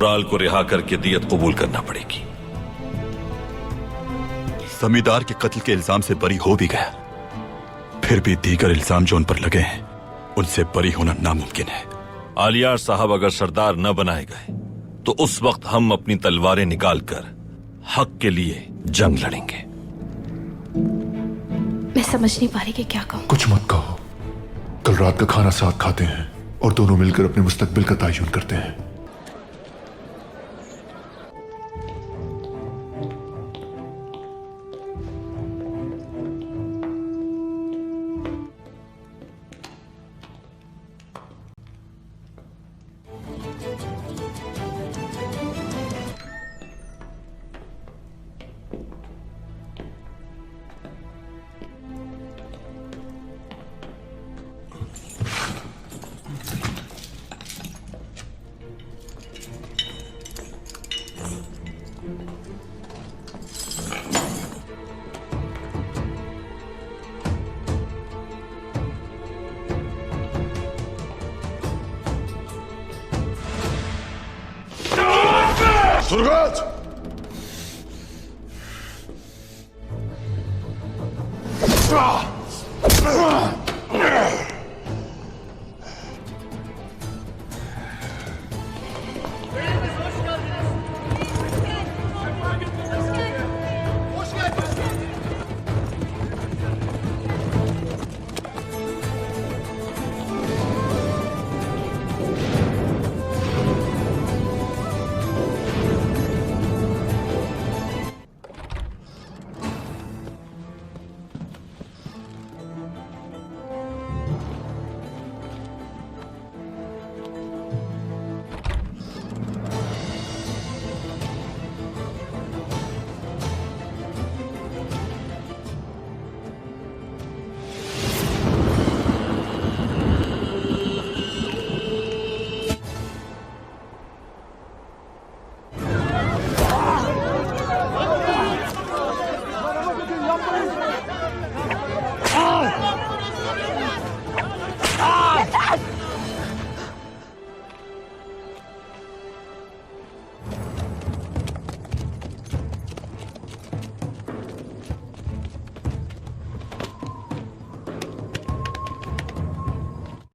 राल को रिहा करके दियत कबूल करना पड़ेगी। जमींदार के कत्ल के इल्जाम से बरी हो भी गया, फिर भी दीगर इल्जाम जो उन पर लगे हैं उनसे बरी होना नामुमकिन है। आलियार साहब अगर सरदार न बनाए गए तो उस वक्त हम अपनी तलवारें निकालकर हक के लिए जंग लड़ेंगे। मैं समझ नहीं पा रही कि क्या कहूँ। कुछ मत कहो। कल रात का खाना साथ खाते हैं और दोनों मिलकर अपने मुस्तकबिल का तयन करते हैं। सुरगात!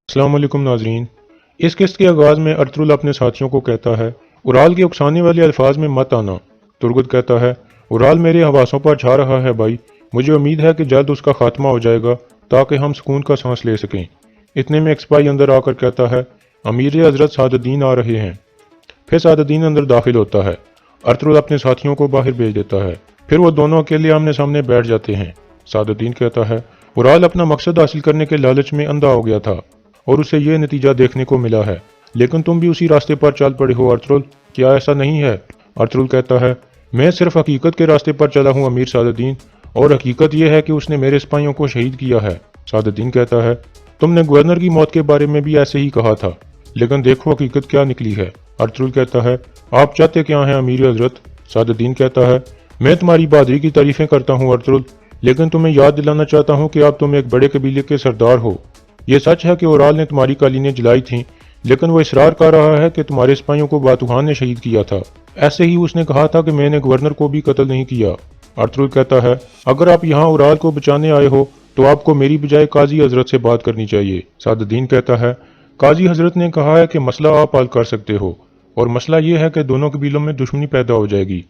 अस्सलाम वालेकुम नाजरीन। इस किस्त के आगाज़ में अर्तुगरुल अपने साथियों को कहता है, उराल के उकसाने वाले अल्फाज में मत आना। तुर्गुत कहता है, उराल मेरे हवासों पर छा रहा है भाई, मुझे उम्मीद है कि जल्द उसका खात्मा हो जाएगा ताकि हम सुकून का सांस ले सकें। इतने में एक सिपाही अंदर आकर कहता है, अमीर हजरत सादुद्दीन आ रहे हैं। फिर सादुद्दीन अंदर दाखिल होता है। अर्तुगरुल अपने साथियों को बाहर भेज देता है। फिर वो दोनों अकेले आमने सामने बैठ जाते हैं। सादुद्दीन कहता है, उराल अपना मकसद हासिल करने के लालच में अंधा हो गया था और उसे यह नतीजा देखने को मिला है, लेकिन तुम भी उसी रास्ते पर चल पड़े हो अर्तुगरुल, क्या ऐसा नहीं है? अर्तुगरुल कहता है, मैं सिर्फ हकीकत के रास्ते पर चला हूँ अमीर सादुद्दीन, और हकीकत यह है कि उसने मेरे सिपाहियों को शहीद किया है। सादुद्दीन कहता है, तुमने गवर्नर की मौत के बारे में भी ऐसे ही कहा था, लेकिन देखो हकीकत क्या निकली है। अर्तुगरुल कहता है, आप चाहते क्या हैं अमीर हजरत? सादुद्दीन कहता है, मैं तुम्हारी बहादुरी की तारीफें करता हूँ अर्तुगरुल, लेकिन तुम्हें याद दिलाना चाहता हूँ कि अब तुम एक बड़े कबीले के सरदार हो। ये सच है कि उराल ने तुम्हारी कालीनें जलाई थीं, लेकिन वो इसरार कर रहा है कि तुम्हारे सिपाहियों को बातुखान ने शहीद किया था। ऐसे ही उसने कहा था कि मैंने गवर्नर को भी कत्ल नहीं किया। अर्तुगरुल कहता है, अगर आप यहाँ उराल को बचाने आए हो तो आपको मेरी बजाय काजी हजरत से बात करनी चाहिए। सादुद्दीन कहता है, काजी हजरत ने कहा है कि मसला आप हल कर सकते हो, और मसला ये है कि दोनों कबीलों में दुश्मनी पैदा हो जाएगी।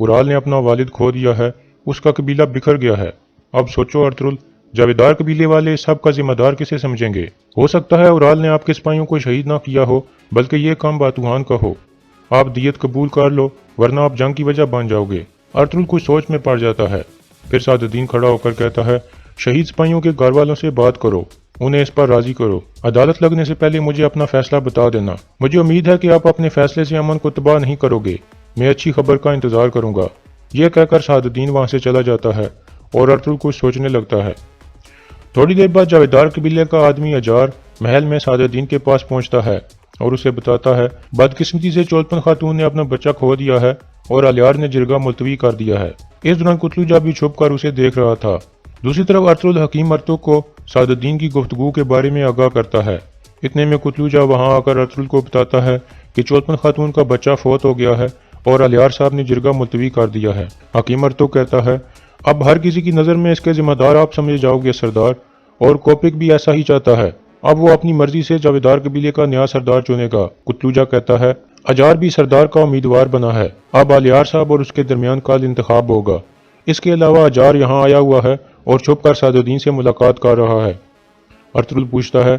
उराल ने अपना वालिद खो दिया है, उसका कबीला बिखर गया है। अब सोचो अर्तुगरुल, जावेदार कबीले वाले सब का जिम्मेदार किसे समझेंगे? हो सकता है उराल ने आपके सिपाहियों को शहीद ना किया हो, बल्कि ये काम बातुहान का हो। आप दियत कबूल कर लो, वरना आप जंग की वजह बन जाओगे। अर्तुगरुल कुछ सोच में पड़ जाता है। फिर सादुद्दीन खड़ा होकर कहता है, शहीद सिपाहियों के घर वालों से बात करो, उन्हें इस पर राजी करो। अदालत लगने से पहले मुझे अपना फैसला बता देना। मुझे उम्मीद है कि आप अपने फैसले से अमन को तबाह नहीं करोगे। मैं अच्छी खबर का इंतजार करूंगा। यह कहकर सादुद्दीन वहां से चला जाता है और अर्तुगरुल कुछ सोचने लगता है। थोड़ी देर बाद जावेदार कबीले का आदमी अजार महल में सादुद्दीन के पास पहुंचता है और उसे बताता है, बदकिस्मती से चोलपन खातून ने अपना बच्चा खो दिया है और आलियार ने जिरगा मुलतवी कर दिया है। इस दौरान कुतलूजा भी छुप कर उसे देख रहा था। दूसरी तरफ अर्तुगरुल हकीम अर्तुग को सादुद्दीन की गुफ्तगू के बारे में आगाह करता है। इतने में कुतलूजा वहां आकर अर्तुगरुल को बताता है کہ चोलपन खातून का बच्चा फौत हो गया है और अलियार साहब ने जिरगा मुलतवी कर दिया है। हकीम अर्तुग कहता है, अब हर किसी की नज़र में इसके जिम्मेदार आप समझे जाओगे सरदार, और कोपिक भी ऐसा ही चाहता है। अब वो अपनी मर्जी से जावेदार कबीले का नया सरदार चुनेगा। कुतलूजा कहता है, अजार भी सरदार का उम्मीदवार बना है, अब अलियार साहब और उसके दरमियान कल इंतखाब होगा। इसके अलावा अजार यहाँ आया हुआ है और छुप कर सादुद्दीन से मुलाकात कर रहा है। अर्तुगरुल पूछता है,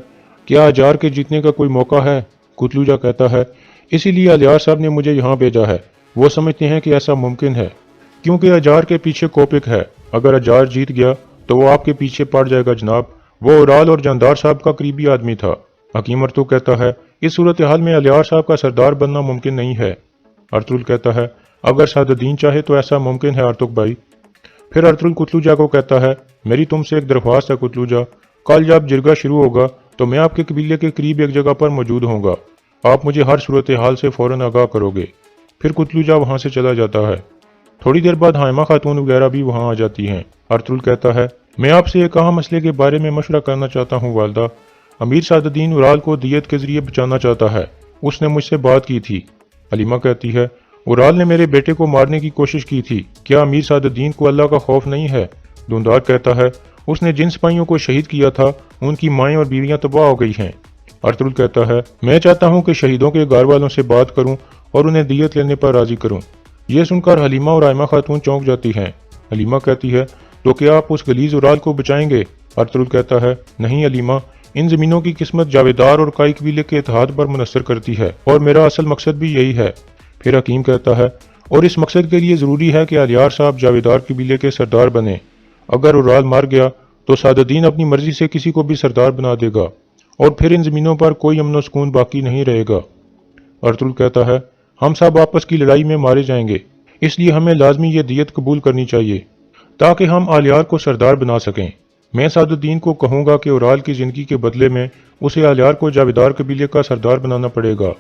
क्या अजार के जीतने का कोई मौका है? कुतलूजा कहता है, इसीलिए अलियार साहब ने मुझे यहाँ भेजा है। वो समझते हैं कि ऐसा मुमकिन है क्योंकि अजार के पीछे कोपिक है। अगर अजार जीत गया तो वो आपके पीछे पड़ जाएगा जनाब। वो उराल और जानदार साहब का करीबी आदमी था। हकीम अर्तुग कहता है, इस सूरत हाल में अलियार साहब का सरदार बनना मुमकिन नहीं है। अर्तुगरुल कहता है, अगर सादुद्दीन चाहे तो ऐसा मुमकिन है अर्तुग भाई। फिर अर्तुगरुल कुतलूजा को कहता है, मेरी तुमसे एक दरख्वास्त है कुतलूजा, कल जब जिरगा शुरू होगा तो मैं आपके कबीले के करीब एक जगह पर मौजूद होऊंगा। आप मुझे हर सूरत हाल से फौरन आगाह करोगे। फिर कुतलूजा वहां से चला जाता है। थोड़ी देर बाद हाइमा खातून वगैरह भी वहां आ जाती हैं। अर्तुगरुल कहता है, मैं आपसे एक अहम मसले के बारे में मशवरा करना चाहता हूँ वालदा। अमीर सादुद्दीन उराल को दियत के जरिए बचाना चाहता है, उसने मुझसे बात की थी। हलीमा कहती है, उराल ने मेरे बेटे को मारने की कोशिश की थी, क्या अमीर सादुद्दीन को अल्लाह का खौफ नहीं है? धुंधार कहता है, उसने जिन सिपाहियों को शहीद किया था उनकी माएँ और बीवियाँ तबाह हो गई हैं। अर्तुगरुल कहता है, मैं चाहता हूँ कि शहीदों के घर वालों से बात करूँ और उन्हें दियत लेने पर राजी करूँ। यह सुनकर हलीमा और आयमा खातून चौंक जाती हैं। हलीमा कहती है, तो क्या आप उस गलीज उराल को बचाएंगे? अर्तुगरुल कहता है, नहीं हलीमा, इन जमीनों की किस्मत जावेदार और काई कबीले के इत्तेहाद पर मुनसर करती है और मेरा असल मकसद भी यही है। फिर हकीम कहता है, और इस मकसद के लिए ज़रूरी है कि अलियार साहब जावेदार कबीले के सरदार बने। अगर उराल मार गया तो सादुद्दीन अपनी मर्जी से किसी को भी सरदार बना देगा और फिर इन जमीनों पर कोई अमन व सुकून बाकी नहीं रहेगा। अर्तुगरुल कहता है, हम सब आपस की लड़ाई में मारे जाएंगे, इसलिए हमें लाजमी ये दियत कबूल करनी चाहिए ताकि हम आलियार को सरदार बना सकें। मैं सादुद्दीन को कहूँगा कि उराल की ज़िंदगी के बदले में उसे आलियार को जावेदार कबीले का सरदार बनाना पड़ेगा।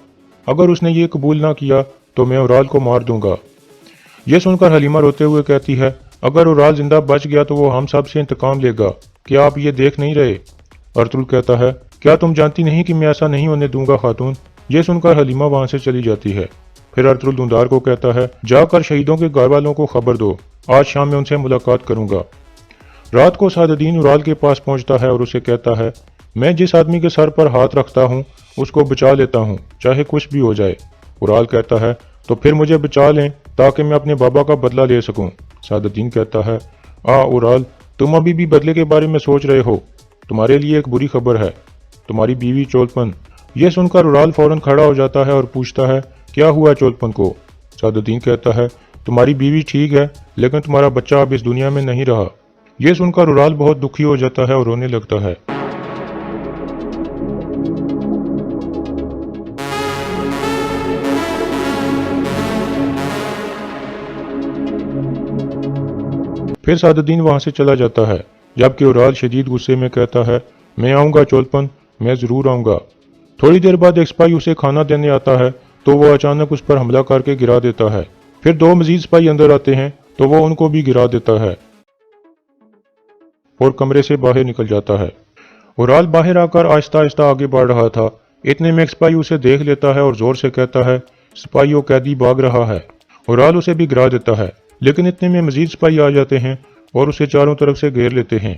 अगर उसने ये कबूल ना किया तो मैं उराल को मार दूंगा। यह सुनकर हलीमा रोते हुए कहती है, अगर उराल जिंदा बच गया तो वो हम सब से इंतकाम लेगा, क्या आप ये देख नहीं रहे? अर्तुगरुल कहता है, क्या तुम जानती नहीं कि मैं ऐसा नहीं होने दूंगा खातून? ये सुनकर हलीमा वहां से चली जाती है। फिर अर्तुगरुल धुंधार को कहता है, जाकर शहीदों के घर वालों को खबर दो, आज शाम में उनसे मुलाकात करूंगा। रात को सादुद्दीन उराल के पास पहुंचता है और उसे कहता है, मैं जिस आदमी के सर पर हाथ रखता हूँ उसको बचा लेता हूँ, चाहे कुछ भी हो जाए। उराल कहता है, तो फिर मुझे बचा लें ताकि मैं अपने बाबा का बदला ले सकूं। सादुद्दीन कहता है, उराल, तुम अभी भी बदले के बारे में सोच रहे हो, तुम्हारे लिए एक बुरी खबर है, तुम्हारी बीवी चोलपन। यह सुनकर उराल फौरन खड़ा हो जाता है और पूछता है, क्या हुआ चोलपन को? सादुद्दीन कहता है, तुम्हारी बीवी ठीक है लेकिन तुम्हारा बच्चा अब इस दुनिया में नहीं रहा। यह सुनकर उराल बहुत दुखी हो जाता है और रोने लगता है। फिर सादुद्दीन वहां से चला जाता है, जबकि उराल शदीद गुस्से में कहता है, मैं आऊंगा चोलपन, मैं जरूर आऊंगा। थोड़ी देर बाद एक सिपाही उसे खाना देने आता है तो वो अचानक उस पर हमला करके गिरा देता है। फिर दो मजीद सिपाही अंदर आते हैं तो वो उनको भी गिरा देता है और कमरे से बाहर निकल जाता है। उराल बाहर आकर आहिस्ता आहिस्ता आगे बढ़ रहा था। इतने में एक सिपाही उसे देख लेता है और जोर से कहता है, सिपाहियों, कैदी भाग रहा है। उराल उसे भी गिरा देता है, लेकिन इतने में मजीद सिपाही आ जाते हैं और उसे चारों तरफ से घेर लेते हैं।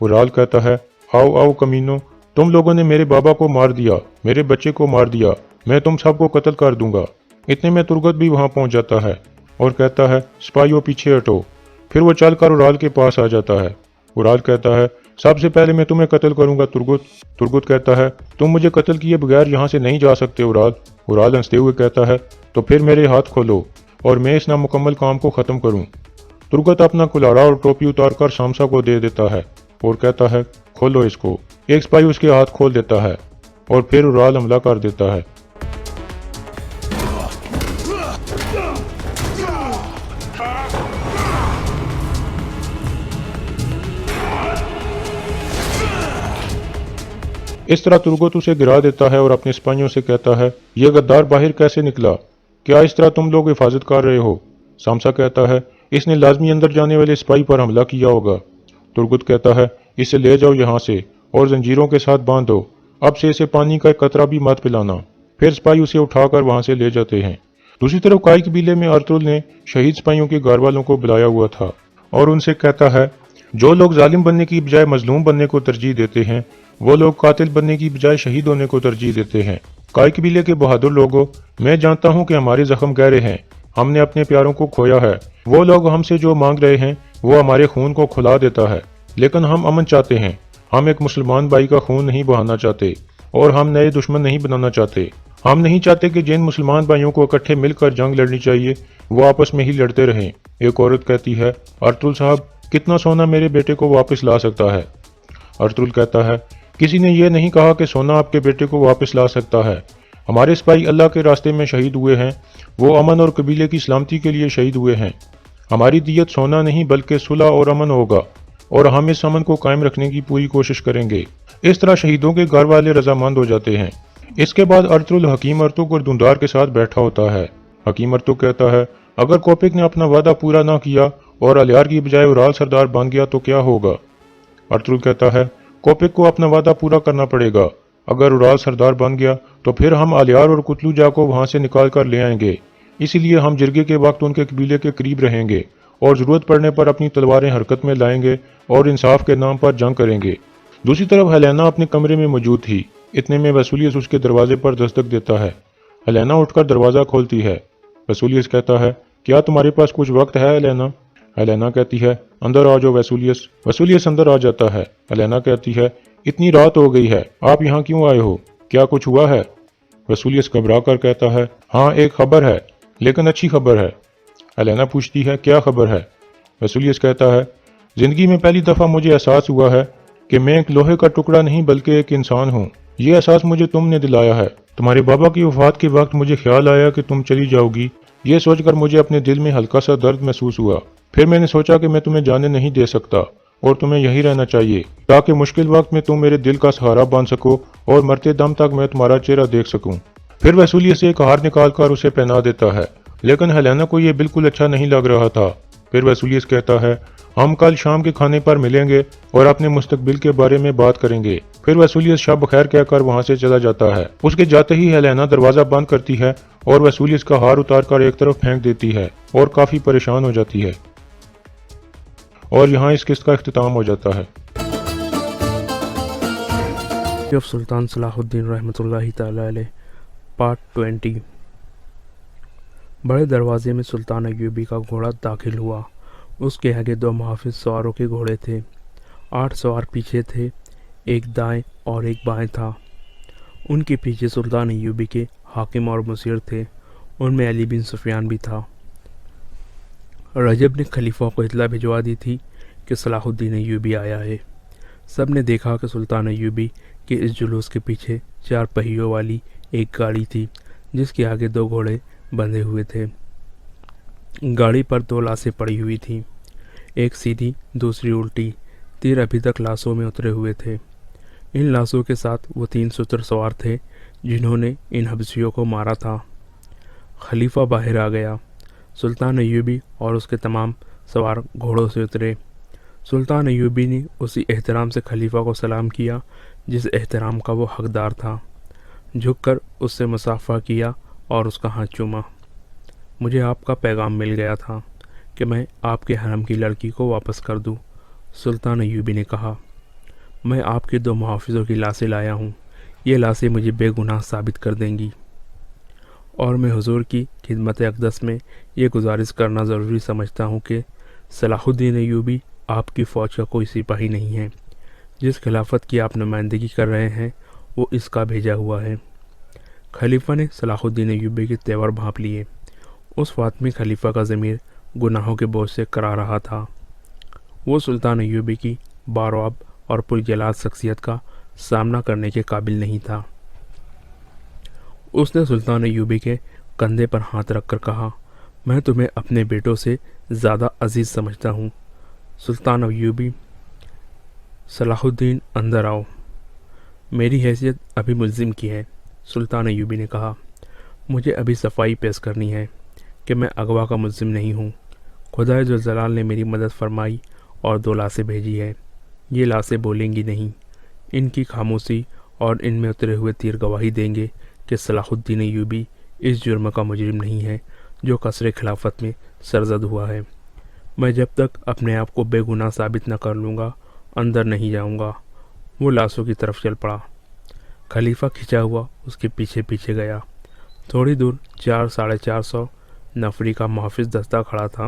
उराल कहता है, आओ आओ कमीनों, तुम लोगों ने मेरे बाबा को मार दिया, मेरे बच्चे को मार दिया, मैं तुम सबको कत्ल कर दूंगा। इतने में तुर्गत भी वहां पहुंच जाता है और कहता है, सिपाहियों पीछे हटो। फिर वो चलकर उराल के पास आ जाता है। उराल कहता है, सबसे पहले मैं तुम्हें कत्ल करूंगा तुर्गुत। तुर्गुत कहता है, तुम मुझे कत्ल किए बगैर यहाँ से नहीं जा सकते उराल। उराल हंसते हुए कहता है, तो फिर मेरे हाथ खोलो और मैं इस नामुकम्मल काम को ख़त्म करूं। तुर्गत अपना कुल्हाड़ा और टोपी उतारकर शामसा को दे देता है और कहता है, खोलो इसको। एक सिपाही उसके हाथ खोल देता है और फिर उराल हमला कर देता है। इस तरह तुर्गत उसे गिरा देता है और अपने सिपाहियों से कहता है, यह गद्दार बाहर कैसे निकला? क्या इस तरह तुम लोग हिफाजत कर रहे हो? शामसा कहता है, इसने लाजमी अंदर जाने वाले सिपाही पर हमला किया होगा। तुर्गत कहता है, इसे ले जाओ यहाँ से और जंजीरों के साथ बांध दो। अब से इसे पानी का एक कतरा भी मत पिलाना। फिर सिपाही उसे उठाकर वहां से ले जाते हैं। दूसरी तरफ काई कबीले में अर्तुल ने शहीद सिपाहियों के घर वालों को बुलाया हुआ था और उनसे कहता है, जो लोग जालिम बनने की बजाय मजलूम बनने को तरजीह देते हैं, वो लोग कातिल बनने की बजाय शहीद होने को तरजीह देते हैं। काई कबीले के बहादुर लोगों, मैं जानता हूँ कि हमारे जख्म गहरे हैं, हमने अपने प्यारों को खोया है। वो लोग हमसे जो मांग रहे हैं वो हमारे खून को खुला देता है, लेकिन हम अमन चाहते हैं। हम एक मुसलमान भाई का खून नहीं बहाना चाहते और हम नए दुश्मन नहीं बनाना चाहते। हम नहीं चाहते कि जिन मुसलमान भाइयों को इकट्ठे मिलकर जंग लड़नी चाहिए वो आपस में ही लड़ते रहें। एक औरत कहती है, अर्तुल साहब, कितना सोना मेरे बेटे को वापस ला सकता है? अर्तुल कहता है, किसी ने यह नहीं कहा कि सोना आपके बेटे को वापस ला सकता है। हमारे सिपाही अल्लाह के रास्ते में शहीद हुए हैं, वो अमन और कबीले की सलामती के लिए शहीद हुए हैं। हमारी दियत सोना नहीं बल्कि सुलह और अमन होगा और हम इस अमन को कायम रखने की पूरी कोशिश करेंगे। इस तरह शहीदों के घर वाले रजामंद हो जाते हैं। इसके बाद अर्तुल हकीम अर्तुक और दुंदार के साथ बैठा होता है। हकीम अर्तुक कहता है, अगर कोपिक ने अपना वादा पूरा ना किया और अलियार की बजाय उराल सरदार बन गया तो क्या होगा? अर्तुल कहता है, कोपिक को अपना वादा पूरा करना पड़ेगा। अगर उराल सरदार बन गया तो फिर हम अलियार और कुतलूजा को वहां से निकाल कर ले आएंगे। इसीलिए हम जिरगे के वक्त उनके कबीले के करीब रहेंगे और जरूरत पड़ने पर अपनी तलवारें हरकत में लाएंगे और इंसाफ के नाम पर जंग करेंगे। दूसरी तरफ हेलेना अपने कमरे में मौजूद थी। इतने में वसूलियस उसके दरवाजे पर दस्तक देता है। हेलेना उठकर दरवाजा खोलती है। वसूलियस कहता है, क्या तुम्हारे पास कुछ वक्त है हेलेना? हेलेना कहती है, अंदर आ जाओ वसूलियस। वसूलियस अंदर आ जाता है। हेलेना कहती है, इतनी रात हो गई है, आप यहाँ क्यों आए हो? क्या कुछ हुआ है? वसूलियस घबरा कर कहता है, हाँ एक खबर है, लेकिन अच्छी खबर है। हेलेना पूछती है, क्या खबर है? वसूलियस कहता है, जिंदगी में पहली दफा मुझे एहसास हुआ है कि मैं एक लोहे का टुकड़ा नहीं बल्कि एक इंसान हूँ। ये एहसास मुझे तुमने दिलाया है। तुम्हारे बाबा की वफात के वक्त मुझे ख्याल आया कि तुम चली जाओगी। ये सोचकर मुझे अपने दिल में हल्का सा दर्द महसूस हुआ। फिर मैंने सोचा कि मैं तुम्हें जाने नहीं दे सकता और तुम्हें यही रहना चाहिए ताकि मुश्किल वक्त में तुम मेरे दिल का सहारा बन सको और मरते दम तक मैं तुम्हारा चेहरा देख सकूं। फिर वसूलियत से एक हार निकालकर उसे पहना देता है, लेकिन हेलेना को यह बिल्कुल अच्छा नहीं लग रहा था। फिर वसूलियत कहता है, हम कल शाम के खाने पर मिलेंगे और अपने मुस्तकबिल के बारे में बात करेंगे। फिर वसूलियत शब बखैर कहकर वहां से चला जाता है। उसके जाते ही हेलेना दरवाजा बंद करती है और वसूलियत का हार उतारकर एक तरफ फेंक देती है और काफी परेशान हो जाती है। और यहाँ इस किस्त का इख्तिताम हो जाता है। सुल्तान सलाहुद्दीन रहमतुल्लाहि तआला अलैह पार्ट 20। बड़े दरवाजे में सुल्तान अय्यूबी का घोड़ा दाखिल हुआ। उसके आगे 2 मुहाफिज सवारों के घोड़े थे। 8 सवार पीछे थे, एक दाएं और एक बाएं था। उनके पीछे सुल्तान अय्यूबी के हाकिम और मुसीर थे। उनमें अली बिन सुफियान भी था। रजब ने खलीफा को इतला भिजवा दी थी कि सलाहुद्दीन अय्यूबी आया है। सब ने देखा कि सुल्तान अय्यूबी के इस जुलूस के पीछे 4 पहियों वाली एक गाड़ी थी जिसके आगे 2 घोड़े बंधे हुए थे। गाड़ी पर 2 लाशें पड़ी हुई थीं, एक सीधी दूसरी उल्टी। तीर अभी तक लाशों में उतरे हुए थे। इन लाशों के साथ वो 3 सूत्र सवार थे जिन्होंने इन हबसियों को मारा था। खलीफा बाहर आ गया। सुल्तान अय्यूबी और उसके तमाम सवार घोड़ों से उतरे। सुल्तान अय्यूबी ने उसी एहतराम से खलीफा को सलाम किया जिस एहतराम का वो हकदार था। झुककर उससे मुसाफा किया और उसका हाथ चूमा। मुझे आपका पैगाम मिल गया था कि मैं आपके हरम की लड़की को वापस कर दूं। सुल्तान अय्यूबी ने कहा, मैं आपके 2 मुहाफिजों की लाशें लाया हूँ। ये लाशें मुझे बेगुनाह साबित कर देंगी और मैं हुजूर की खिदमत अक़दस में ये गुजारिश करना ज़रूरी समझता हूँ कि सलाहुद्दीन अय्यूबी आपकी फ़ौज का कोई सिपाही नहीं है। जिस खिलाफत की आप नुमाइंदगी कर रहे हैं वो इसका भेजा हुआ है। खलीफा ने सलाहुद्दीन अय्यूबी के तेवर भांप लिए। उस वक्त में खलीफा का ज़मीर गुनाहों के बोझ से करा रहा था। वो सुल्तान अय्यूबी की बारआब और पुरजलाद शख्सियत का सामना करने के काबिल नहीं था। उसने सुल्तान अय्यूबी के कंधे पर हाथ रखकर कहा, मैं तुम्हें अपने बेटों से ज़्यादा अजीज़ समझता हूँ। सुल्तान अय्यूबी, सलाहुद्दीन अंदर आओ। मेरी हैसियत अभी मुल्ज़िम की है। सुल्तान अय्यूबी ने कहा, मुझे अभी सफाई पेश करनी है कि मैं अगवा का मुल्ज़िम नहीं हूँ। खुदा जुल जलाल ने मेरी मदद फरमाई और 2 लाशें भेजी है। ये लाशें बोलेंगी नहीं, ان کی خاموشی اور ان میں اترے ہوئے تیر گواہی دیں گے کہ صلاح الدین ایوبی اس جرم کا مجرم نہیں ہے جو قصر خلافت میں سرزد ہوا ہے۔ میں جب تک اپنے آپ کو بے گناہ ثابت نہ کر لوں گا اندر نہیں جاؤں گا۔ وہ لاشوں کی طرف چل پڑا۔ خلیفہ کھنچا ہوا اس کے پیچھے پیچھے گیا۔ تھوڑی دور 400-450 نفری کا محافظ دستہ کھڑا تھا۔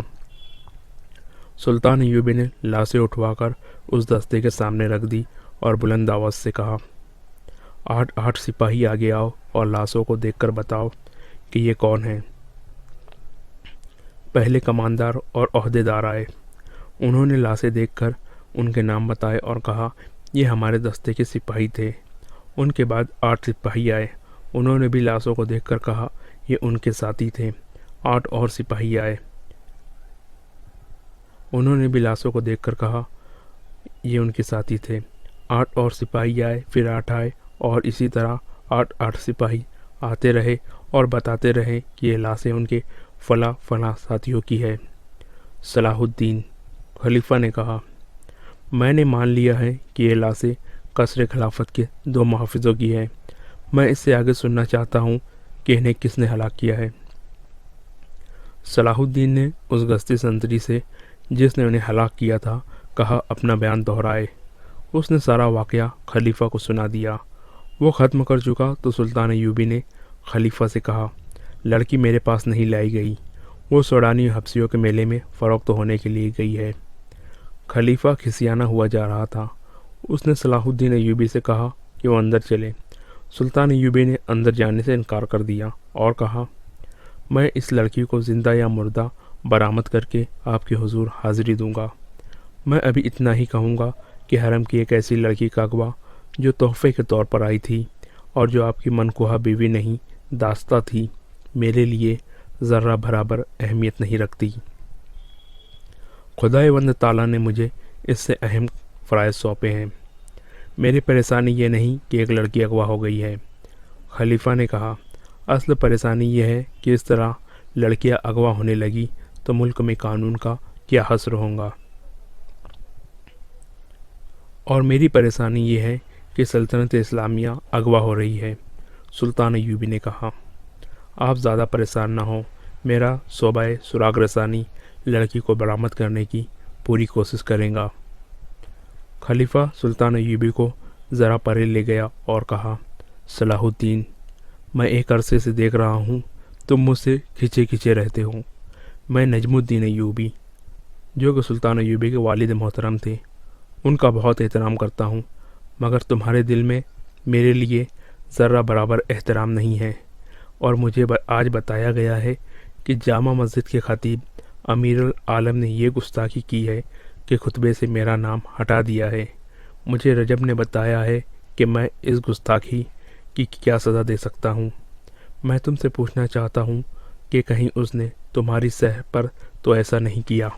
سلطان ایوبی نے لاشیں اٹھوا کر اس دستے کے سامنے رکھ دی اور بلند آواز سے کہا، 8 سپاہی آگے آؤ اور لاشوں کو دیکھ کر بتاؤ کہ یہ کون ہیں۔ پہلے کماندار اور عہدیدار آئے۔ انہوں نے لاشیں دیکھ کر ان کے نام بتائے اور کہا یہ ہمارے دستے کے سپاہی تھے۔ ان کے بعد 8 سپاہی آئے۔ انہوں نے بھی لاشوں کو دیکھ کر کہا یہ ان کے ساتھی تھے۔ 8 اور سپاہی آئے۔ انہوں نے بھی لاشوں کو دیکھ کر کہا یہ ان کے ساتھی تھے۔ 8 اور سپاہی آئے، پھر 8 آئے، اور اسی طرح 8 سپاہی آتے رہے اور بتاتے رہے کہ یہ لاشیں ان کے فلاں فلاں ساتھیوں کی ہے۔ صلاح الدین، خلیفہ نے کہا، میں نے مان لیا ہے کہ یہ لاشیں قصر خلافت کے 2 محافظوں کی ہیں۔ میں اس سے آگے سننا چاہتا ہوں کہ انہیں کس نے ہلاک کیا ہے۔ صلاح الدین نے اس گشتی سنتری سے جس نے انہیں ہلاک کیا تھا کہا اپنا بیان دہرائے۔ اس نے سارا واقعہ خلیفہ کو سنا دیا۔ وہ ختم کر چکا تو سلطان ایوبی نے خلیفہ سے کہا، لڑکی میرے پاس نہیں لائی گئی، وہ سوڈانی حبشیوں کے میلے میں فروخت ہونے کے لیے گئی ہے۔ خلیفہ کھسیانا ہوا جا رہا تھا۔ اس نے صلاح الدین ایوبی سے کہا کہ وہ اندر چلے۔ سلطان ایوبی نے اندر جانے سے انکار کر دیا اور کہا، میں اس لڑکی کو زندہ یا مردہ برآمد کر کے آپ کے حضور حاضری دوں گا۔ میں ابھی اتنا ہی کہوں گا کہ حرم کی ایک ایسی لڑکی کا اغوا جو تحفے کے طور پر آئی تھی اور جو آپ کی منکوہہ بیوی نہیں داستہ تھی، میرے لیے ذرہ برابر اہمیت نہیں رکھتی۔ خدائے وند تعالیٰ نے مجھے اس سے اہم فرائض سونپے ہیں۔ میری پریشانی یہ نہیں کہ ایک لڑکی اغوا ہو گئی ہے۔ خلیفہ نے کہا، اصل پریشانی یہ ہے کہ اس طرح لڑکیاں اغوا ہونے لگی تو ملک میں قانون کا کیا حسر ہوگا، اور میری پریشانی یہ ہے کہ سلطنت اسلامیہ اغوا ہو رہی ہے۔ سلطان ایوبی نے کہا، آپ زیادہ پریشان نہ ہوں، میرا صوبہ سراغ رسانی لڑکی کو برآمد کرنے کی پوری کوشش کرے گا۔ خلیفہ سلطان ایوبی کو ذرا پرے لے گیا اور کہا، صلاح الدین، میں ایک عرصے سے دیکھ رہا ہوں تم مجھ سے کھچے کھچے رہتے ہو۔ میں نجم الدین ایوبی، جو کہ سلطان ایوبی کے والد محترم تھے، ان کا بہت احترام کرتا ہوں، مگر تمہارے دل میں میرے لیے ذرہ برابر احترام نہیں ہے، اور مجھے آج بتایا گیا ہے کہ جامع مسجد کے خطیب امیر العالم نے یہ گستاخی کی ہے کہ خطبے سے میرا نام ہٹا دیا ہے۔ مجھے رجب نے بتایا ہے کہ میں اس گستاخی کی کیا سزا دے سکتا ہوں۔ میں تم سے پوچھنا چاہتا ہوں کہ کہیں اس نے تمہاری سہ پر تو ایسا نہیں کیا؟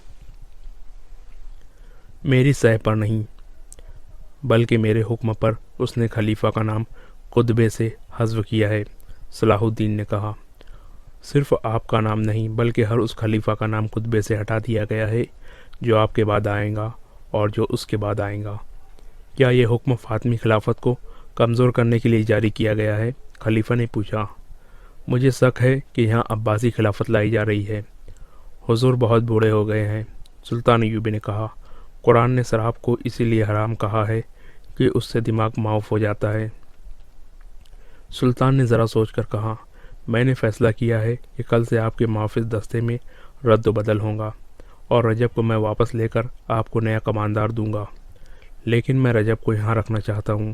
میری سہ پر نہیں، بلکہ میرے حکم پر اس نے خلیفہ کا نام خطبے سے حذف کیا ہے۔ صلاح الدین نے کہا، صرف آپ کا نام نہیں بلکہ ہر اس خلیفہ کا نام خطبے سے ہٹا دیا گیا ہے جو آپ کے بعد آئے گا اور جو اس کے بعد آئے گا۔ کیا یہ حکم فاطمی خلافت کو کمزور کرنے کے لیے جاری کیا گیا ہے؟ خلیفہ نے پوچھا۔ مجھے شک ہے کہ یہاں عباسی خلافت لائی جا رہی ہے۔ حضور بہت بوڑھے ہو گئے ہیں، سلطان ایوبی نے کہا۔ قرآن نے شراب کو اسی لیے حرام کہا ہے کہ اس سے دماغ معاف ہو جاتا ہے۔ سلطان نے ذرا سوچ کر کہا، میں نے فیصلہ کیا ہے کہ کل سے آپ کے محافظ دستے میں رد و بدل ہوگا اور رجب کو میں واپس لے کر آپ کو نیا کماندار دوں گا، لیکن میں رجب کو یہاں رکھنا چاہتا ہوں۔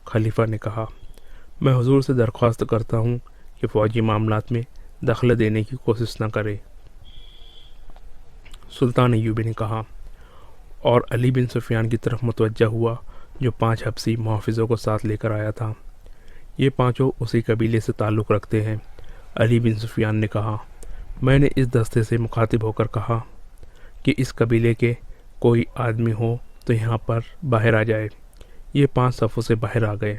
خلیفہ نے کہا، میں حضور سے درخواست کرتا ہوں کہ فوجی معاملات میں دخل دینے کی کوشش نہ کرے۔ سلطان ایوبی نے کہا اور علی بن سفیان کی طرف متوجہ ہوا جو 5 حبشی محافظوں کو ساتھ لے کر آیا تھا۔ یہ 5 اسی قبیلے سے تعلق رکھتے ہیں۔ علی بن سفیان نے کہا، میں نے اس دستے سے مخاطب ہو کر کہا کہ اس قبیلے کے کوئی آدمی ہو تو یہاں پر باہر آ جائے۔ یہ 5 صفوں سے باہر آ گئے۔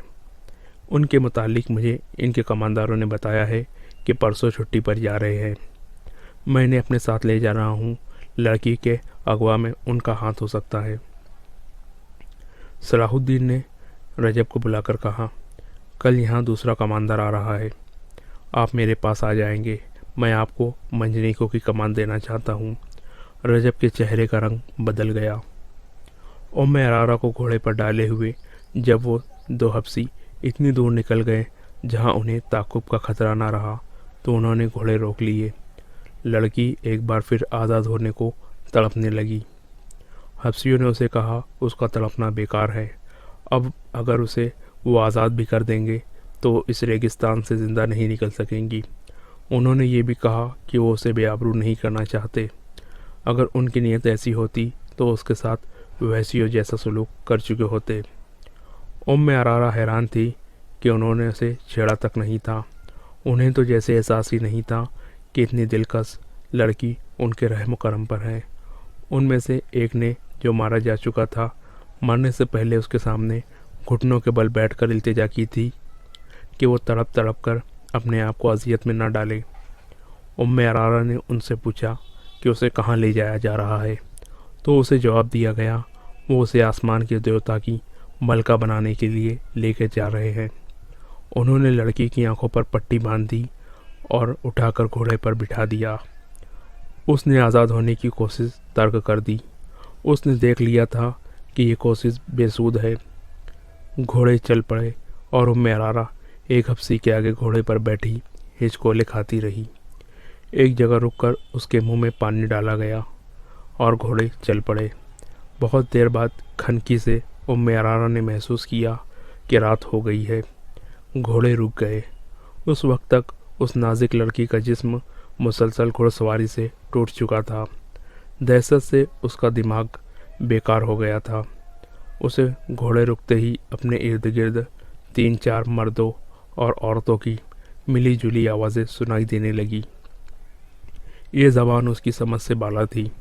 ان کے متعلق مجھے ان کے کمانداروں نے بتایا ہے کہ پرسوں چھٹی پر جا رہے ہیں۔ میں انہیں اپنے ساتھ لے جا رہا ہوں، لڑکی کے اغوا میں ان کا ہاتھ ہو سکتا ہے۔ صلاح الدین نے रजब को बुलाकर कहा, कल यहाँ दूसरा कमांडर आ रहा है, आप मेरे पास आ जाएंगे, मैं आपको मंजनीकों की कमान देना चाहता हूँ। रजब के चेहरे का रंग बदल गया। उम्मे अरारा को घोड़े पर डाले हुए जब वो दो हफ्सी इतनी दूर निकल गए जहाँ उन्हें ताकुब का खतरा ना रहा, तो उन्होंने घोड़े रोक लिए। लड़की एक बार फिर आज़ाद होने को तड़पने लगी। हफ्सियों ने उसे कहा, उसका तड़पना बेकार है, अब अगर उसे वो आज़ाद भी कर देंगे तो इस रेगिस्तान से ज़िंदा नहीं निकल सकेंगी। उन्होंने ये भी कहा कि वो उसे बेआबरू नहीं करना चाहते। अगर उनकी नीयत ऐसी होती तो उसके साथ वैसियों जैसा सलूक कर चुके होते। उम्मे अरारा हैरान थी कि उन्होंने उसे छेड़ा तक नहीं था। उन्हें तो जैसे एहसास ही नहीं था कि इतनी दिलकश लड़की उनके रहम करम पर है। उनमें से एक ने, जो मारा जा चुका था, मरने से पहले उसके सामने घुटनों के बल बैठकर इल्तिजा की थी कि वो तड़प तड़प कर अपने आप को अजियत में न डाले। उम्मे अरारा ने उनसे पूछा कि उसे कहाँ ले जाया जा रहा है, तो उसे जवाब दिया गया वो उसे आसमान के देवता की मलका बनाने के लिए लेकर जा रहे हैं। उन्होंने लड़की की आंखों पर पट्टी बांध दी और उठाकर घोड़े पर बिठा दिया। उसने आज़ाद होने की कोशिश तर्क कर दी। उसने देख लिया था कि ये कोशिश बेसूद है। घोड़े चल पड़े और उम्मे अरारा एक हफ्सी के आगे घोड़े पर बैठी हिचकोले खाती रही। एक जगह रुककर उसके मुंह में पानी डाला गया और घोड़े चल पड़े। बहुत देर बाद खनकी से उम्मे अरारा ने महसूस किया कि रात हो गई है। घोड़े रुक गए। उस वक्त तक उस नाजुक लड़की का जिस्म मुसलसल घुड़सवारी से टूट चुका था। दहशत से उसका दिमाग बेकार हो गया था। उसे घोड़े रुकते ही अपने इर्द गिर्द 3-4 मर्दों और औरतों की मिली जुली आवाज़ें सुनाई देने लगी। ये ज़बान उसकी समझ से बाला थी।